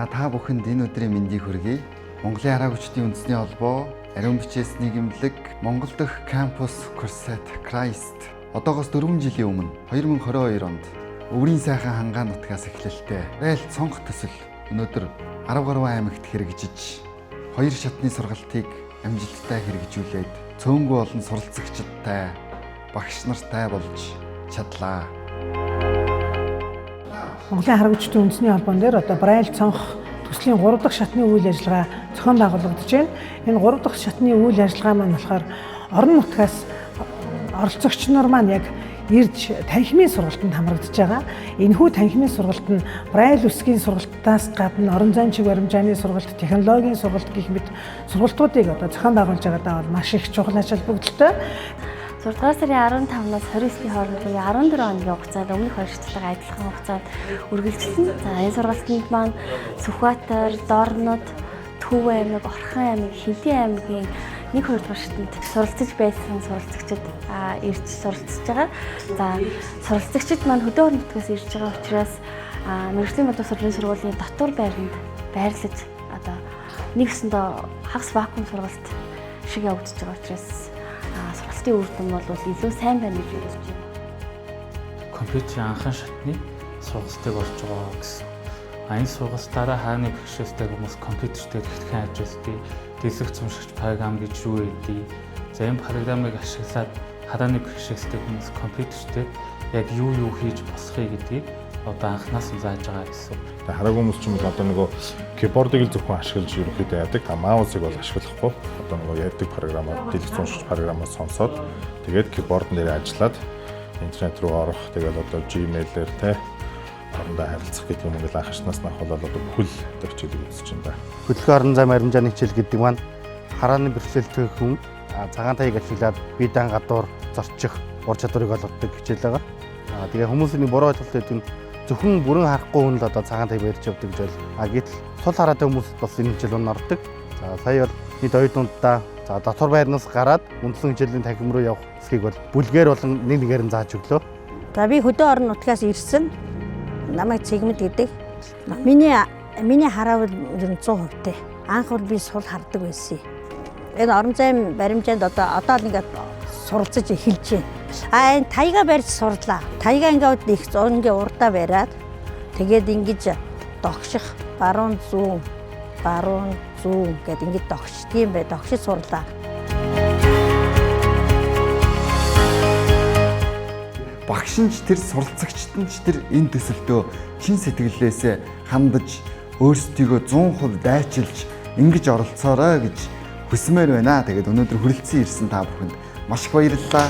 За та бүхэнд энэ өдрийн мэндийг хүргэе. Монголын хараагчдын үндэсний холбоо, ариун бичээс нийгэмлэг, Монгол дахь кампус Corset Christ одоогоос 4 жилийн өмнө 2022 онд өврийн сайхан хангаан нутгаас эхлэлтэй Райл цонх төсөл өнөөдөр 10 гаруй аймагт хэрэгжиж 2 шатны сургалтыг амжилттай хэрэгжүүлээд цөөнгүй олон суралцагчдтай, багш нартай болж чадлаа. Монголын хараагчдын үндэсний холбоон дээр одоо Райл цонх төслийн 3 дахь шатны үйл ажиллагаа зохион байгуулагдаж байна. Энэ 3 дахь шатны үйл ажиллагаа маань болохоор орон нутгаас оролцогч нар маань яг ирж танхимын сургалтанд хамрагдаж байгаа. Энэхүү танхимын сургалт нь Braille үсгийн сургалтаас гадна орон зайн чиг баримжааны сургалт, технологийн сургалт гэх мэт сургалтуудыг одоо зохион байгуулж байгаадаа бол маш их чухал ач холбогдолтой. 6 сарын 15-наас 29-ний хооронд 14 хоногийн хугацаанд өмнөх 2 шаттай адилхан хугацаанд үргэлжилсэн. За энэ сургалтанд маань Сүхбаатар, Дорнод, Төв аймаг, Орхон аймаг, Хинтээ аймгийн 1-2 дугаар шатанд суралцж байсан суралцагчид ирж суралцж байгаа. За суралцагчид маань хөдөө орон нутгаас ирж байгаа учраас мэргэжлийн боловсролын сургуулийн дотор байранд байрлаж одоо нэгсэндээ хагас вакуум сургалт шиг явагдаж байгаа учраас сургалтын үр дүн бол илүү сайн байна гэж үзэж байна. Компьютерийн анхан шатны сургалтыг болж байгаа гэсэн. Энэ сургалтаараа хааны бэрхшээлтэй хүмүүс компьютертэй хэрхэн ажилладаг, дэлгэх цумшигч програм гэж юу гэдэг. За энэ програмыг ашиглаад харааны бэрхшээлтэй хүмүүс компьютертэй яг юу хийж босхыг гэдгийг одоо анханаас нь зааж байгаа гэсэн. Хараагүй хүмүүс ч юм уу одоо нөгөө кибордыг л зөвхөн ашиглаж ерөнхийдөө яадаг. Маусыг бол ашиглахгүй. Одоо нөгөө яадаг програмаар, дэлгэх цумшигч програмаар сонсоод тэгээд кибордн дээр ажиллаад интернет руу орох, тэгээд одоо Gmail-ээр те орондоо харилцах гэдэг юм ингээл анхааснаас нь ахвал одоо бүхэл хичээлийг үзэж байна. Хөдөлгөөн орон зай баримжааны хичээл гэдэг маань харааны бэрхшээлтэй хүн цагаан таяг ашиглаад бие даан гадуур зорчих ур чадварыг олгодог хичээл байгаа. Тэгээ хүмүүсийн буруу ойлголт гэдэг нь зөвхөн бүрэн харахгүй хүн л одоо цагаан таяг барьж явдаг гэж бол гэтэл сул хараатай хүмүүс бас энэ хичээл рүү ордог. За сая бол хэд оюу дундаа за дотор байрнаас гараад үндэслэн хичээлийн танхим руу явах хэсгийг бол бүлгээр болон нэг нэгээр нь зааж өглөө. За би хөдөө орон нутгаас ирсэн. Намайг Цэгмэд гэдэг. Миний хараа бол 100% те. Анх бол би сул хардаг байсан. Энэ орон зайн баримжаанд одоо ингээд суралцаж эхэлж байна. Энэ таяга барьж сурлаа. Таяга ингээд их зонгийн урдаа бариад тэгээд ингэж догших баруун зүүн гэдэг ингэж догшдөг юм бай. Догшиж сурлаа. Багш нь ч тэр суралцагчид нь ч тэр энэ төсөлтөө чин сэтгэлээсээ хандаж өөрсдийгөө 100% дайчилж ингэж оролцоорой гэж хүсмээр байна. Тэгээд өнөөдөр хүрэлцэн ирсэн та бүхэнд маш их баярлалаа.